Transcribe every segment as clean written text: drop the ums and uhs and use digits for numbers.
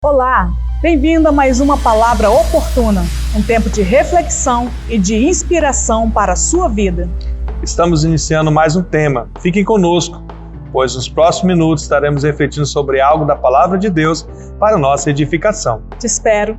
Olá, bem-vindo a mais uma Palavra Oportuna, um tempo de reflexão e de inspiração para a sua vida. Estamos iniciando mais um tema. Fiquem conosco, pois nos próximos minutos estaremos refletindo sobre algo da Palavra de Deus para a nossa edificação. Te espero.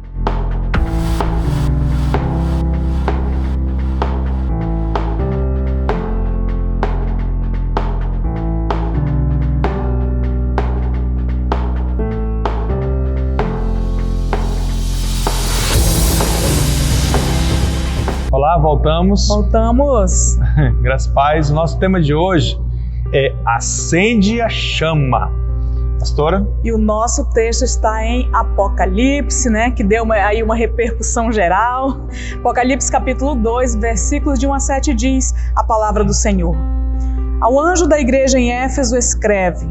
Olá, voltamos. Voltamos. Graças a Paz. O nosso tema de hoje é Acende a Chama. Pastora? E o nosso texto está em Apocalipse, que deu aí uma repercussão geral. Apocalipse capítulo 2, versículos de 1 a 7 diz a palavra do Senhor. Ao anjo da igreja em Éfeso escreve: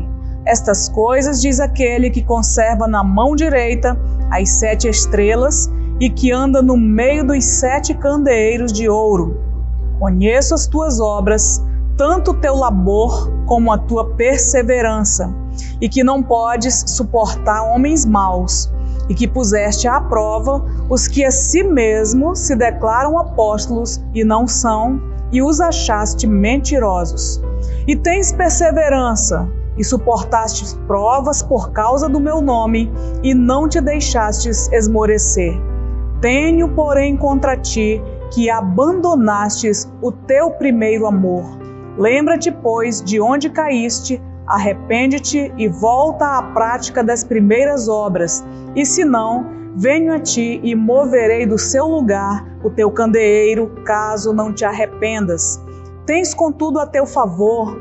Estas coisas diz aquele que conserva na mão direita as 7 estrelas e que anda no meio dos 7 candeeiros de ouro. Conheço as tuas obras, tanto o teu labor como a tua perseverança, e que não podes suportar homens maus, e que puseste à prova os que a si mesmos se declaram apóstolos e não são, e os achaste mentirosos. E tens perseverança, e suportastes provas por causa do meu nome, e não te deixastes esmorecer. Tenho, porém, contra ti que abandonastes o teu primeiro amor. Lembra-te, pois, de onde caíste, arrepende-te e volta à prática das primeiras obras. E se não, venho a ti e moverei do seu lugar o teu candeeiro, caso não te arrependas. Tens, contudo, a teu favor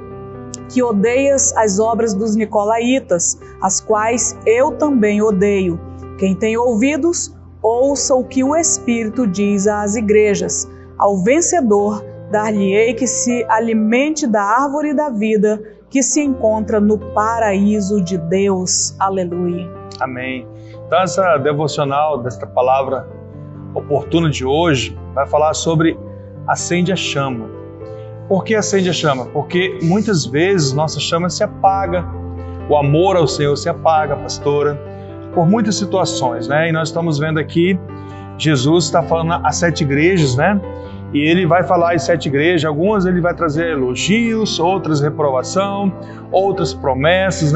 que odeias as obras dos nicolaítas, as quais eu também odeio. Quem tem ouvidos, ouça o que o Espírito diz às igrejas. Ao vencedor, dar-lhe-ei que se alimente da árvore da vida que se encontra no paraíso de Deus. Aleluia. Amém. Então essa devocional desta palavra oportuna de hoje vai falar sobre acende a chama. Por que acende a chama? Porque muitas vezes nossa chama se apaga, o amor ao Senhor se apaga, pastora, por muitas situações, E nós estamos vendo aqui, Jesus está falando às 7 igrejas, E ele vai falar às 7 igrejas, algumas ele vai trazer elogios, outras reprovação, outras promessas,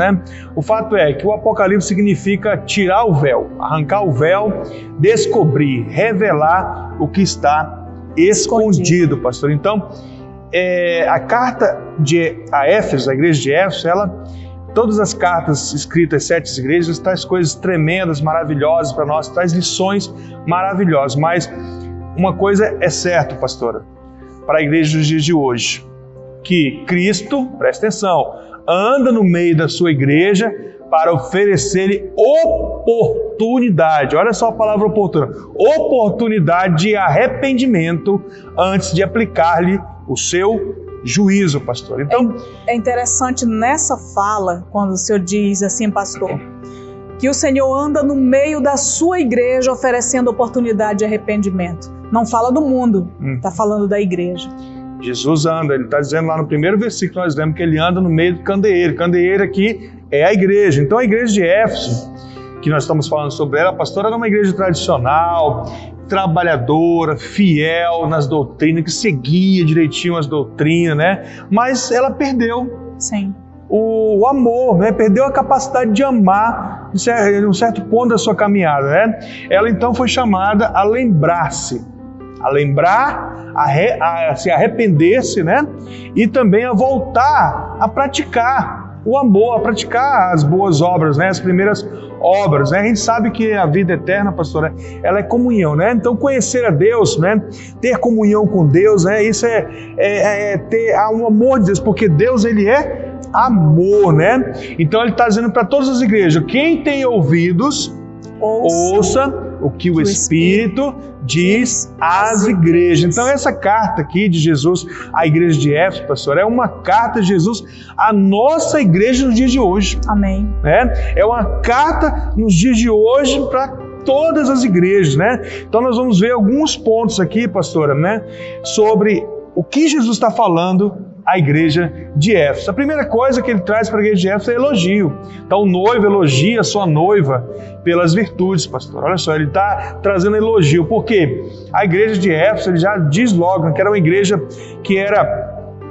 O fato é que o Apocalipse significa tirar o véu, arrancar o véu, descobrir, revelar o que está escondido, pastor. Então, a carta a Éfeso, a igreja de Éfeso, todas as cartas escritas às 7 igrejas traz coisas tremendas, maravilhosas para nós, traz lições maravilhosas. Mas uma coisa é certa, pastora, para a igreja dos dias de hoje, que Cristo, presta atenção, anda no meio da sua igreja para oferecer-lhe oportunidade. Olha só a palavra oportuna. Oportunidade de arrependimento antes de aplicar-lhe o seu juízo, pastor. Então, é interessante nessa fala, quando o Senhor diz assim, pastor, que o Senhor anda no meio da sua igreja oferecendo oportunidade de arrependimento. Não fala do mundo, está falando da igreja. Jesus anda, ele está dizendo lá no primeiro versículo, nós lemos que ele anda no meio do candeeiro. Candeeiro aqui é a igreja. Então a igreja de Éfeso, que nós estamos falando sobre ela, a pastora, era uma igreja tradicional, trabalhadora, fiel nas doutrinas, que seguia direitinho as doutrinas, Mas ela perdeu o amor, Perdeu a capacidade de amar em um certo ponto da sua caminhada, Ela então foi chamada a lembrar-se, a se arrepender-se, E também a voltar a praticar o amor, a praticar as boas obras, as primeiras obras, A gente sabe que a vida eterna, pastora, ela é comunhão, Então conhecer a Deus, ter comunhão com Deus, Isso é ter um amor de Deus, porque Deus, ele é amor, Então ele está dizendo para todas as igrejas, quem tem ouvidos, ouça o que o Espírito diz às igrejas. Então essa carta aqui de Jesus à igreja de Éfeso, pastor, é uma carta de Jesus à nossa igreja nos dias de hoje. Amém. É uma carta nos dias de hoje para todas as igrejas, Então nós vamos ver alguns pontos aqui, pastora, sobre o que Jesus está falando a igreja de Éfeso. A primeira coisa que ele traz para a igreja de Éfeso é elogio. Então o noivo elogia a sua noiva pelas virtudes, pastor. Olha só, ele está trazendo elogio. Por quê? A igreja de Éfeso, ele já diz logo que era uma igreja que era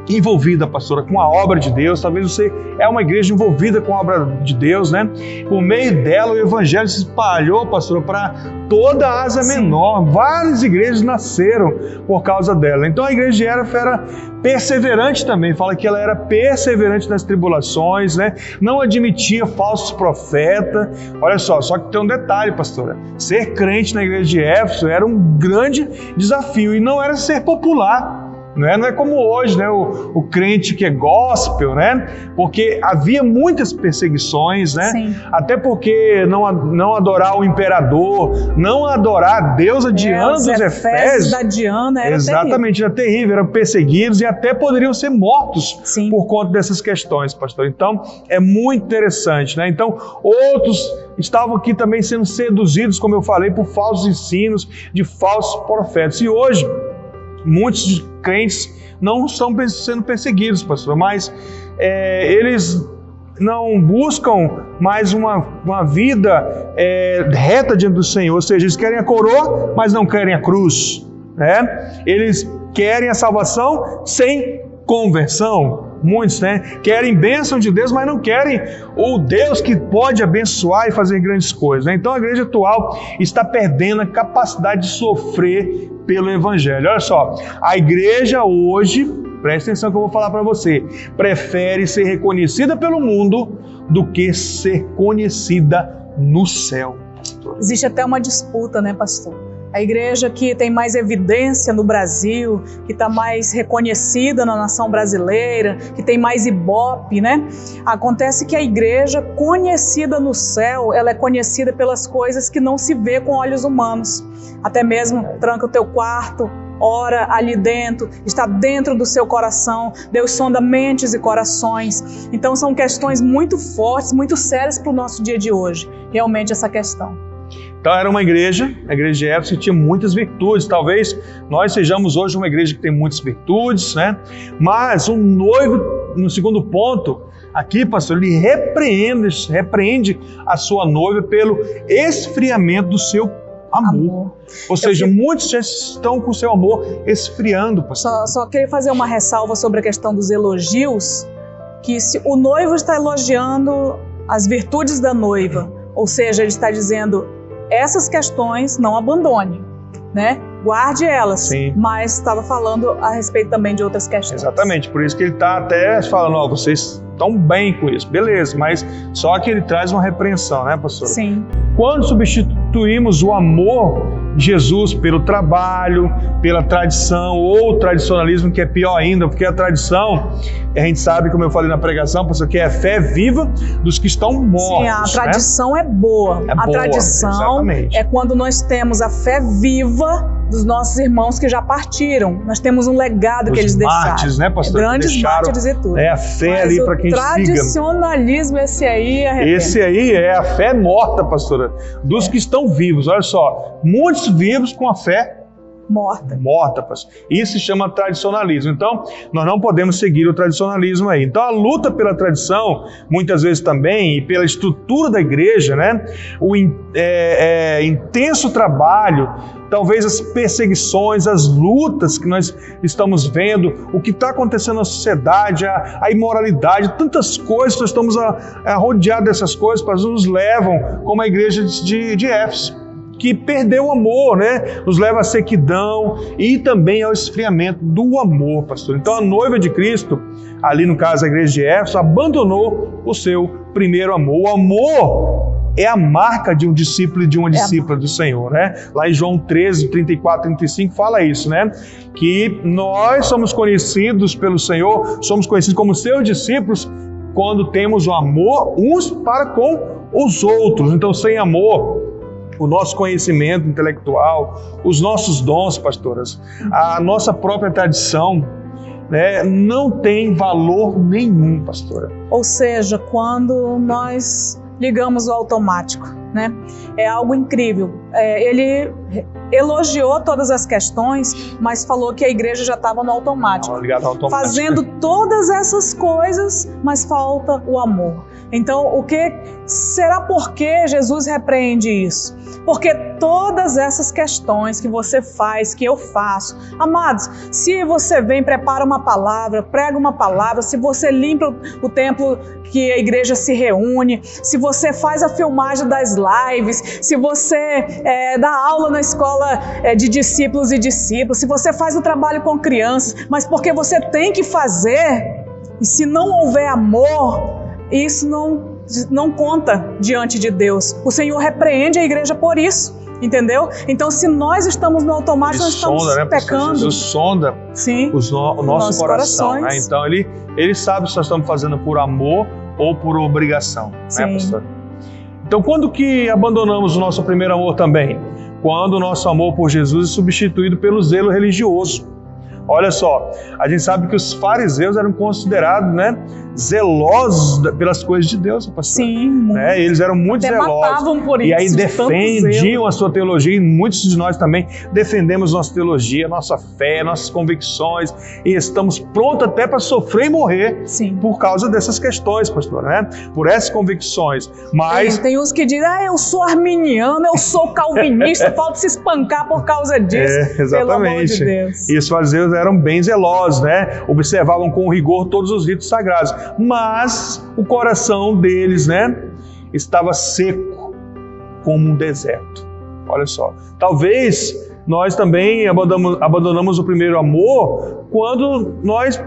envolvida, pastora, com a obra de Deus. Talvez você é uma igreja envolvida com a obra de Deus, né? Por meio dela o evangelho se espalhou, pastora, para toda a Ásia Menor. Várias igrejas nasceram por causa dela. Então a igreja de Éfeso era perseverante também. Fala que ela era perseverante nas tribulações, né? Não admitia falsos profetas. Olha só que tem um detalhe, pastora. Ser crente na igreja de Éfeso era um grande desafio e não era ser popular. Não é como hoje, né? O crente que é gospel, né? Porque havia muitas perseguições, né? Sim. Até porque não adorar o imperador, não adorar a deusa Diana dos Efésios. Da Diana era exatamente, era terrível, eram perseguidos e até poderiam ser mortos. Sim. Por conta dessas questões, pastor. Então, é muito interessante, né? Então, outros estavam aqui também sendo seduzidos, como eu falei, por falsos ensinos de falsos profetas. E hoje, muitos crentes não estão sendo perseguidos, pastor, mas eles não buscam mais uma vida reta diante do Senhor, ou seja, eles querem a coroa, mas não querem a cruz, né? Eles querem a salvação sem conversão. Muitos, né? Querem bênção de Deus, mas não querem o Deus que pode abençoar e fazer grandes coisas, né? Então a igreja atual está perdendo a capacidade de sofrer pelo Evangelho. Olha só, a igreja hoje, presta atenção que eu vou falar para você, prefere ser reconhecida pelo mundo do que ser conhecida no céu. Existe até uma disputa, né, pastor? A igreja que tem mais evidência no Brasil, que está mais reconhecida na nação brasileira, que tem mais ibope, né? Acontece que a igreja conhecida no céu, ela é conhecida pelas coisas que não se vê com olhos humanos. Até mesmo tranca o teu quarto, ora ali dentro, está dentro do seu coração. Deus sonda mentes e corações. Então são questões muito fortes, muito sérias para o nosso dia de hoje. Realmente essa questão. Então era uma igreja, a igreja de Éfeso, que tinha muitas virtudes. Talvez nós sejamos hoje uma igreja que tem muitas virtudes, né? Mas o noivo, no segundo ponto, aqui, pastor, ele repreende a sua noiva pelo esfriamento do seu amor. Ou seja, muitos já estão com o seu amor esfriando, pastor. Só queria fazer uma ressalva sobre a questão dos elogios, que se o noivo está elogiando as virtudes da noiva, ou seja, ele está dizendo, essas questões não abandone, né? Guarde elas. Sim. Mas estava falando a respeito também de outras questões. Exatamente, por isso que ele está até falando, vocês estão bem com isso, beleza, mas só que ele traz uma repreensão, né, pastor? Sim. Quando substituímos o amor de Jesus pelo trabalho, pela tradição ou tradicionalismo, que é pior ainda, porque a tradição, a gente sabe, como eu falei na pregação, pastor, que é a fé viva dos que estão mortos. Sim, a tradição, né? É boa. A tradição exatamente. É quando nós temos a fé viva dos nossos irmãos que já partiram. Nós temos um legado que eles deixaram. Mártires, né, pastor? Grandes mártires e tudo. É a fé ali para quem siga. Tradicionalismo, esse aí arrepende. Esse aí é a fé morta, pastora, dos que estão vivos. Olha só, muitos vivos com a fé morta, pastor. Isso se chama tradicionalismo. Então, nós não podemos seguir o tradicionalismo aí. Então, a luta pela tradição, muitas vezes também, e pela estrutura da igreja, né? O intenso trabalho, talvez as perseguições, as lutas que nós estamos vendo, o que está acontecendo na sociedade, a imoralidade, tantas coisas, nós estamos rodeados dessas coisas, mas nos levam, como a igreja de Éfeso, que perdeu o amor, né? Nos leva à sequidão e também ao esfriamento do amor, pastor. Então a noiva de Cristo, ali no caso a igreja de Éfeso, abandonou o seu primeiro amor. O amor é a marca de um discípulo e de uma discípula do Senhor, né? Lá em João 13, 34, 35 fala isso, né? Que nós somos conhecidos pelo Senhor, somos conhecidos como seus discípulos quando temos o amor uns para com os outros. Então sem amor, o nosso conhecimento intelectual, os nossos dons, pastoras, a nossa própria tradição, né, não tem valor nenhum, pastora. Ou seja, quando nós ligamos o automático, né? É algo incrível. Ele elogiou todas as questões, mas falou que a igreja já estava no automático. Fazendo todas essas coisas, mas falta o amor. Então, será por que Jesus repreende isso? Porque todas essas questões que você faz, que eu faço, amados, se você vem, prepara uma palavra, prega uma palavra, se você limpa o templo que a igreja se reúne, se você faz a filmagem das lives, se você dá aula na escola de discípulos e discípulos, se você faz o trabalho com crianças, mas porque você tem que fazer, e se não houver amor, isso não conta diante de Deus. O Senhor repreende a igreja por isso, entendeu? Então, se nós estamos no automático, nós estamos pecando. Jesus sonda o nosso coração, né? Então, ele sabe se nós estamos fazendo por amor ou por obrigação, né, pastor? Então, quando que abandonamos o nosso primeiro amor também? Quando o nosso amor por Jesus é substituído pelo zelo religioso. Olha só, a gente sabe que os fariseus eram considerados, né, zelosos pelas coisas de Deus, pastor. Sim. Eles eram muito zelosos. Matavam por isso, e aí defendiam a sua teologia, e muitos de nós também defendemos nossa teologia, nossa fé, nossas convicções, e estamos prontos até para sofrer e morrer por causa dessas questões, pastor, né? Por essas convicções. Mas tem uns que dizem, eu sou arminiano, eu sou calvinista, falta se espancar por causa disso. Exatamente. Pelo amor de Deus. E os fariseus eram bem zelosos, né? Observavam com rigor todos os ritos sagrados. Mas o coração deles, né, estava seco como um deserto. Olha só. Talvez nós também abandonamos o primeiro amor quando nós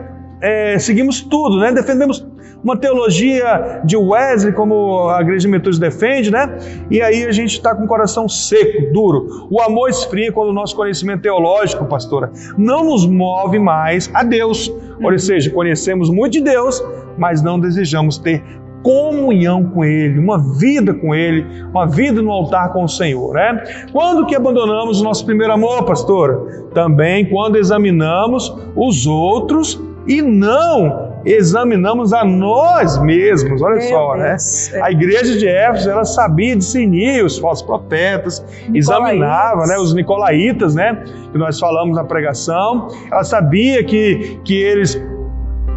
seguimos tudo, né? Defendemos uma teologia de Wesley, como a Igreja Metodista defende, né? E aí a gente está com o coração seco, duro. O amor esfria quando o nosso conhecimento teológico, pastora, não nos move mais a Deus. Ou seja, conhecemos muito de Deus, mas não desejamos ter comunhão com Ele, uma vida com Ele, uma vida no altar com o Senhor, né? Quando que abandonamos o nosso primeiro amor, pastora? Também quando examinamos os outros e não examinamos a nós mesmos. Olha só, né? A igreja de Éfeso, ela sabia discernir os falsos profetas, examinava, né, os nicolaítas, né, que nós falamos na pregação. Ela sabia que eles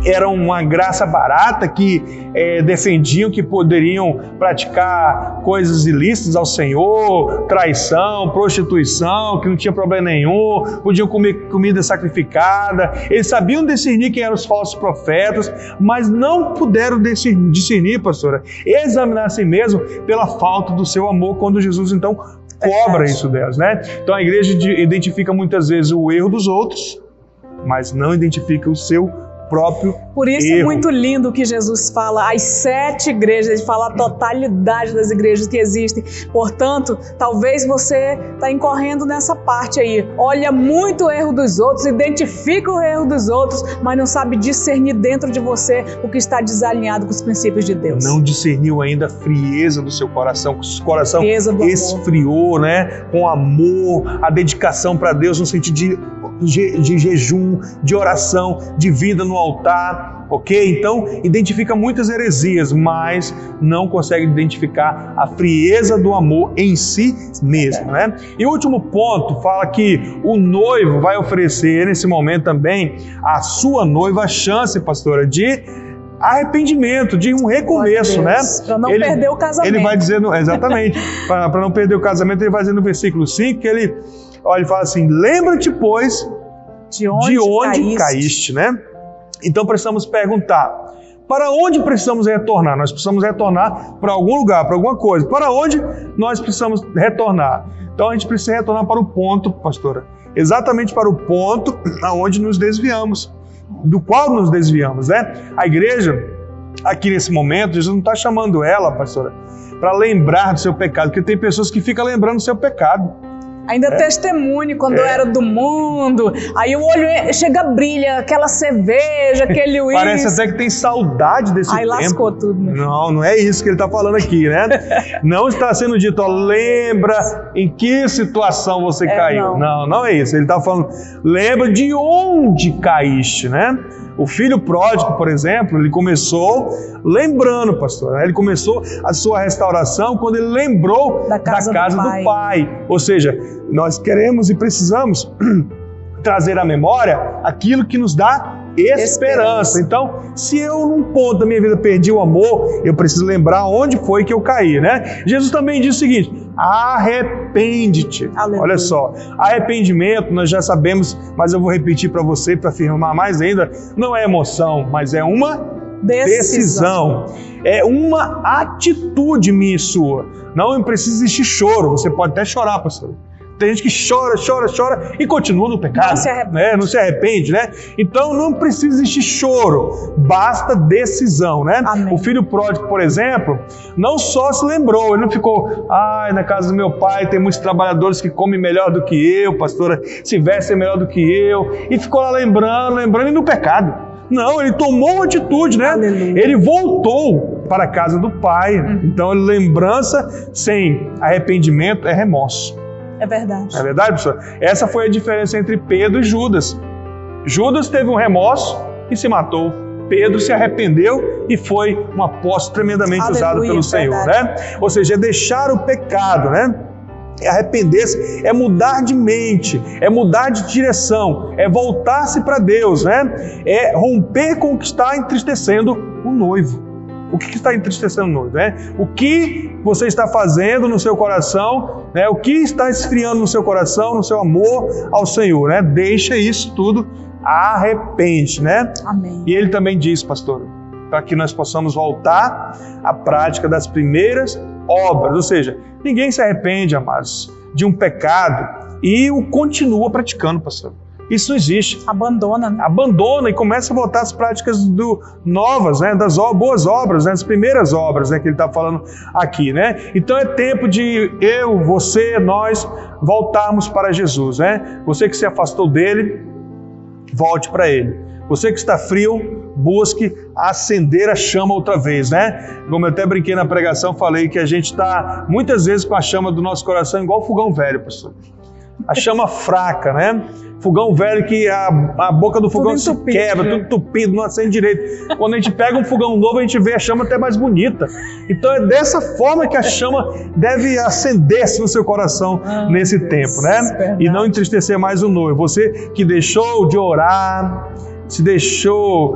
eram uma graça barata, que defendiam que poderiam praticar coisas ilícitas ao Senhor, traição, prostituição, que não tinha problema nenhum, podiam comer comida sacrificada. Eles sabiam discernir quem eram os falsos profetas, mas não puderam discernir, pastora, examinar a si mesmo pela falta do seu amor, quando Jesus então cobra isso delas, né? Então a igreja identifica muitas vezes o erro dos outros, mas não identifica o seu próprio Por isso erro. É muito lindo o que Jesus fala, as 7 igrejas, ele fala a totalidade das igrejas que existem. Portanto, talvez você está incorrendo nessa parte aí. Olha muito o erro dos outros, identifica o erro dos outros, mas não sabe discernir dentro de você o que está desalinhado com os princípios de Deus. Não discerniu ainda a frieza do seu coração, que o seu coração esfriou, né? Com amor, a dedicação para Deus no sentido de jejum, de oração, de vida no altar, ok? Então, identifica muitas heresias, mas não consegue identificar a frieza do amor em si mesmo, né? E o último ponto fala que o noivo vai oferecer nesse momento também à sua noiva a chance, pastora, de arrependimento, de um recomeço, né? Para não perder o casamento. Ele vai dizendo, exatamente, para não perder o casamento, ele vai dizendo no versículo 5 que ele fala assim: lembra-te, pois, de onde caíste, né? Então precisamos perguntar, para onde precisamos retornar? Nós precisamos retornar para algum lugar, para alguma coisa. Para onde nós precisamos retornar? Então a gente precisa retornar para o ponto, pastora, exatamente para o ponto aonde nos desviamos, do qual nos desviamos, né? A igreja, aqui nesse momento, Jesus não está chamando ela, pastora, para lembrar do seu pecado, porque tem pessoas que ficam lembrando do seu pecado. Ainda testemunho quando eu era do mundo, aí o olho chega, brilha, aquela cerveja, aquele uísque. Parece até que tem saudade desse tempo. Aí lascou tudo. Né? Não é isso que ele está falando aqui, né? Não está sendo dito, lembra em que situação você caiu. Não é isso. Ele está falando, lembra de onde caíste, né? O filho pródigo, por exemplo, ele começou lembrando, pastor, ele começou a sua restauração quando ele lembrou da casa do pai. Ou seja, nós queremos e precisamos trazer à memória aquilo que nos dá esperança. Então, se eu num ponto da minha vida perdi o amor, eu preciso lembrar onde foi que eu caí, né? Jesus também diz o seguinte: arrepende-te. Olha só, arrependimento nós já sabemos, mas eu vou repetir para você para afirmar mais ainda, não é emoção, mas é uma decisão. É uma atitude minha e sua. Não precisa existir choro. Você pode até chorar, pastor. Tem gente que chora e continua no pecado. Não se arrepende, né? Então não precisa existir choro, basta decisão, né? Amém. O filho pródigo, por exemplo, não só se lembrou, ele não ficou, na casa do meu pai tem muitos trabalhadores que comem melhor do que eu, pastora, se vestem melhor do que eu, e ficou lá lembrando e no pecado. Não, ele tomou uma atitude, né? Aleluia. Ele voltou para a casa do pai. Então, lembrança sem arrependimento é remorso. É verdade. É verdade, pessoal? Essa foi a diferença entre Pedro e Judas. Judas teve um remorso e se matou. Pedro se arrependeu e foi um apóstolo tremendamente usado pelo Senhor, né? Ou seja, é deixar o pecado, né? Arrepender-se é mudar de mente, é mudar de direção, é voltar-se para Deus, né? É romper com o que está entristecendo o noivo. O que está entristecendo o noivo, né? O que você está fazendo no seu coração, né? O que está esfriando no seu coração, no seu amor ao Senhor, né? Deixa isso tudo, arrepende, né? Amém. E ele também diz, pastor, para que nós possamos voltar à prática das primeiras obras, ou seja, ninguém se arrepende, amados, de um pecado e o continua praticando, pastor. Isso não existe. Abandona, né? Abandona e começa a voltar às práticas novas, né? Das boas obras, né? As primeiras obras, né? Que ele está falando aqui, né? Então é tempo de eu, você, nós voltarmos para Jesus, né? Você que se afastou dele, volte para ele. Você que está frio, busque acender a chama outra vez, né? Como eu até brinquei na pregação, falei que a gente está muitas vezes com a chama do nosso coração igual fogão velho, pastor. A chama fraca, né? Fogão velho que a boca do fogão se quebra, tudo entupido, não acende direito. Quando a gente pega um fogão novo, a gente vê a chama até mais bonita. Então é dessa forma que a chama deve acender-se no seu coração nesse tempo, né? E não entristecer mais o noivo. Você que deixou de orar, se deixou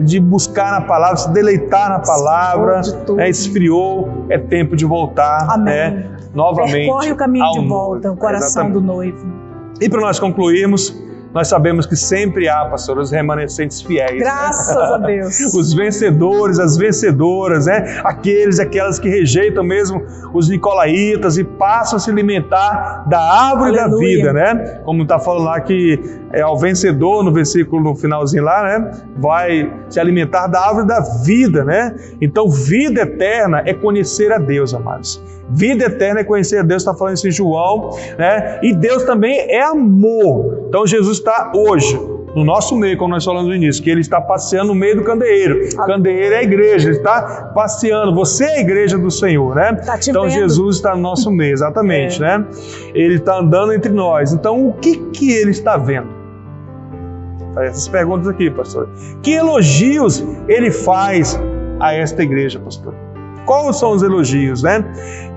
de buscar na palavra, se deleitar na palavra, esfriou, é tempo de voltar, né, novamente. Percorre o caminho de volta, o coração do noivo. E para nós concluirmos, nós sabemos que sempre há, pastor, os remanescentes fiéis. Graças a Deus. Os vencedores, as vencedoras, né? Aquelas que rejeitam mesmo os nicolaítas e passam a se alimentar da árvore da vida, né? Como está falando lá que ao vencedor, no versículo no finalzinho lá, né? Vai se alimentar da árvore da vida, né? Então, vida eterna é conhecer a Deus, amados. Vida eterna é conhecer a Deus, está falando isso em João, né? E Deus também é amor. Então Jesus está hoje no nosso meio, como nós falamos no início, que Ele está passeando no meio do candeeiro. O candeeiro é a igreja, Ele está passeando. Você é a igreja do Senhor, né? Então vendo. Jesus está no nosso meio, exatamente, né? Ele está andando entre nós. Então o que Ele está vendo? Essas perguntas aqui, pastor. Que elogios Ele faz a esta igreja, pastor? Quais são os elogios, né?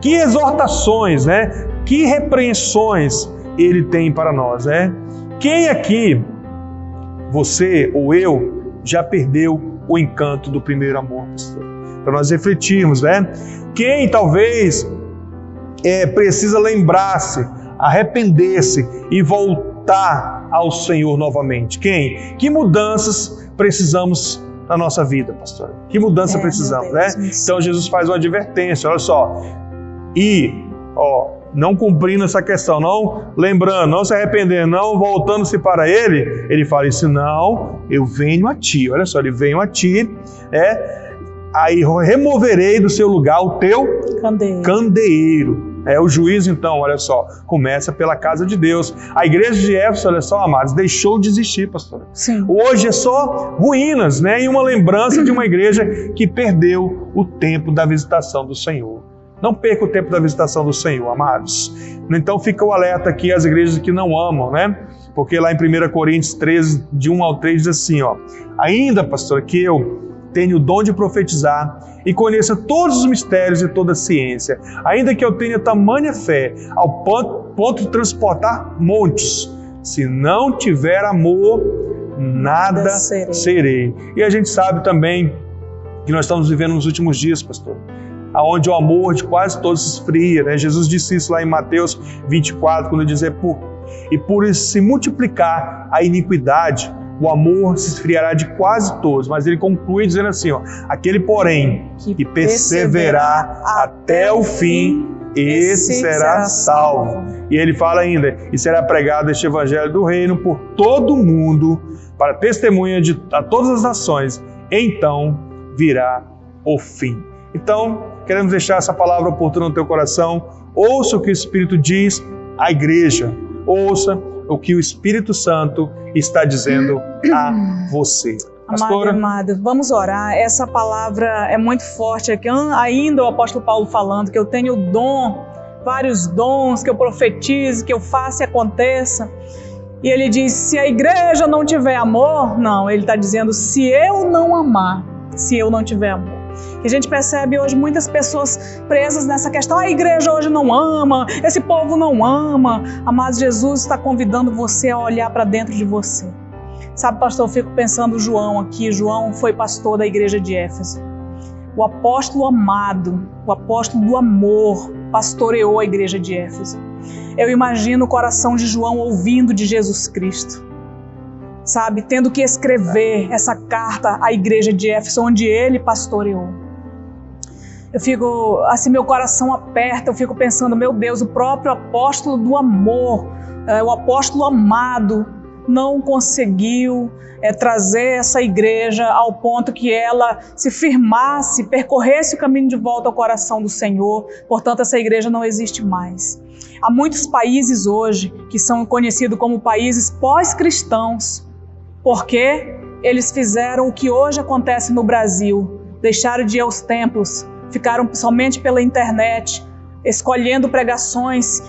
Que exortações, né? Que repreensões Ele tem para nós, né? Quem aqui, você ou eu, já perdeu o encanto do primeiro amor, pastor? Para nós refletirmos, né? Quem talvez precisa lembrar-se, arrepender-se e voltar ao Senhor novamente? Quem? Que mudanças precisamos na nossa vida, pastor? Que mudança precisamos, né? Então Jesus faz uma advertência, olha só. Não cumprindo essa questão, não lembrando, não se arrependendo, não voltando-se para Ele, Ele fala isso, não, eu venho a ti. Olha só, Ele veio a ti, aí removerei do seu lugar o teu candeeiro. O juízo, então, olha só, começa pela casa de Deus. A igreja de Éfeso, olha só, amados, deixou de existir, pastor. Sim. Hoje é só ruínas, né? E uma lembrança de uma igreja que perdeu o tempo da visitação do Senhor. Não perca o tempo da visitação do Senhor, amados. Então fica o alerta aqui às igrejas que não amam, né? Porque lá em 1 Coríntios 13, de 1 ao 3, diz assim, ó: ainda, pastor, que eu tenho o dom de profetizar e conheça todos os mistérios e toda a ciência, ainda que eu tenha tamanha fé ao ponto de transportar montes, se não tiver amor, nada serei. E a gente sabe também que nós estamos vivendo nos últimos dias, pastor, onde o amor de quase todos se esfria, né? Jesus disse isso lá em Mateus 24, quando ele dizia, e por se multiplicar a iniquidade, o amor se esfriará de quase todos. Mas ele conclui dizendo assim, ó: aquele, porém, que perseverar até o fim, esse será salvo. E ele fala ainda: e será pregado este evangelho do reino por todo o mundo, para testemunha a todas as nações, então virá o fim. Então, queremos deixar essa palavra oportuna no teu coração. Ouça o que o Espírito diz à igreja. Ouça o que o Espírito Santo está dizendo a você. Pastora? Amado, vamos orar. Essa palavra é muito forte aqui. Ainda o apóstolo Paulo falando que eu tenho dom, vários dons, que eu profetize, que eu faça e aconteça. E ele diz, se a igreja não tiver amor, não, ele está dizendo, se eu não amar, se eu não tiver amor. E a gente percebe hoje muitas pessoas presas nessa questão, a igreja hoje não ama, esse povo não ama. Amado, Jesus está convidando você a olhar para dentro de você. Sabe, pastor, eu fico pensando João aqui. João foi pastor da igreja de Éfeso. O apóstolo amado, o apóstolo do amor, pastoreou a igreja de Éfeso. Eu imagino o coração de João ouvindo de Jesus Cristo, sabe, tendo que escrever essa carta à igreja de Éfeso, onde ele pastoreou. Eu fico, assim, meu coração aperta, eu fico pensando, meu Deus, o próprio apóstolo do amor, o apóstolo amado, não conseguiu trazer essa igreja ao ponto que ela se firmasse, percorresse o caminho de volta ao coração do Senhor. Portanto, essa igreja não existe mais. Há muitos países hoje que são conhecidos como países pós-cristãos, porque eles fizeram o que hoje acontece no Brasil, deixaram de ir aos templos, ficaram somente pela internet, escolhendo pregações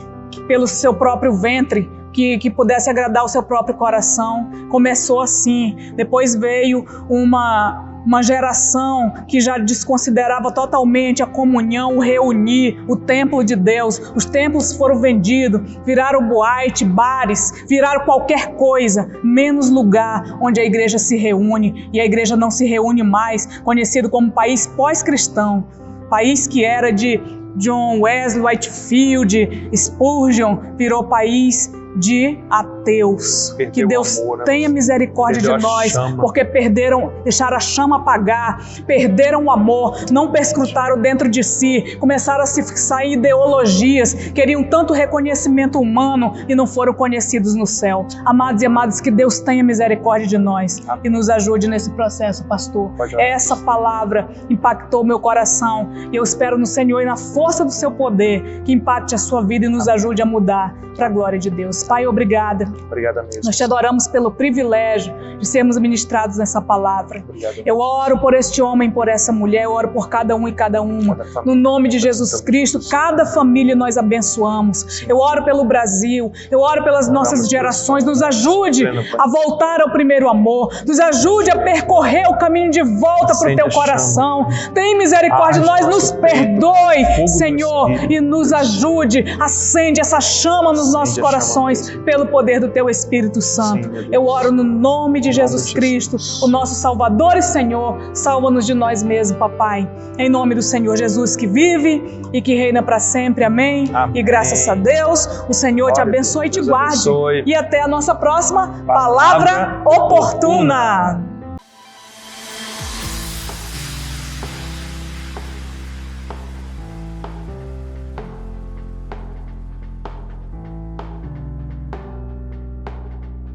pelo seu próprio ventre, que pudesse agradar o seu próprio coração. Começou assim, depois veio uma geração que já desconsiderava totalmente a comunhão, o reunir, o templo de Deus. Os templos foram vendidos, viraram boate, bares, viraram qualquer coisa, menos lugar onde a igreja se reúne. E a igreja não se reúne mais, conhecido como país pós-cristão, país que era de John Wesley, Whitefield, Spurgeon, virou país de ateus. Perdeu que Deus amor, né? tenha misericórdia de nós, porque deixaram a chama apagar, perderam o amor, não perscrutaram dentro de si, começaram a se fixar em ideologias, queriam tanto reconhecimento humano e não foram conhecidos no céu. Amados e amadas, que Deus tenha misericórdia de nós e nos ajude nesse processo, pastor. Essa palavra impactou meu coração e eu espero no Senhor e na força do seu poder que impacte a sua vida e nos ajude a mudar para a glória de Deus. Pai, obrigada. Obrigada mesmo. Nós te adoramos pelo privilégio de sermos ministrados nessa palavra. Obrigado. Eu oro por este homem, por essa mulher, eu oro por cada um e cada uma. No nome de Jesus Cristo, cada família nós abençoamos. Eu oro pelo Brasil, eu oro pelas nossas gerações. Nos ajude a voltar ao primeiro amor. Nos ajude a percorrer o caminho de volta para o teu coração. Tem misericórdia de nós, nos perdoe, Senhor, e nos ajude. Acende essa chama nos nossos corações pelo poder do teu Espírito Santo. Eu oro no nome de Jesus Cristo, o nosso Salvador e Senhor. Salva-nos de nós mesmos, papai. Em nome do Senhor Jesus, que vive e que reina para sempre. Amém. Amém. E graças a Deus, o Senhor te abençoe e te guarde. E até a nossa próxima Palavra Oportuna.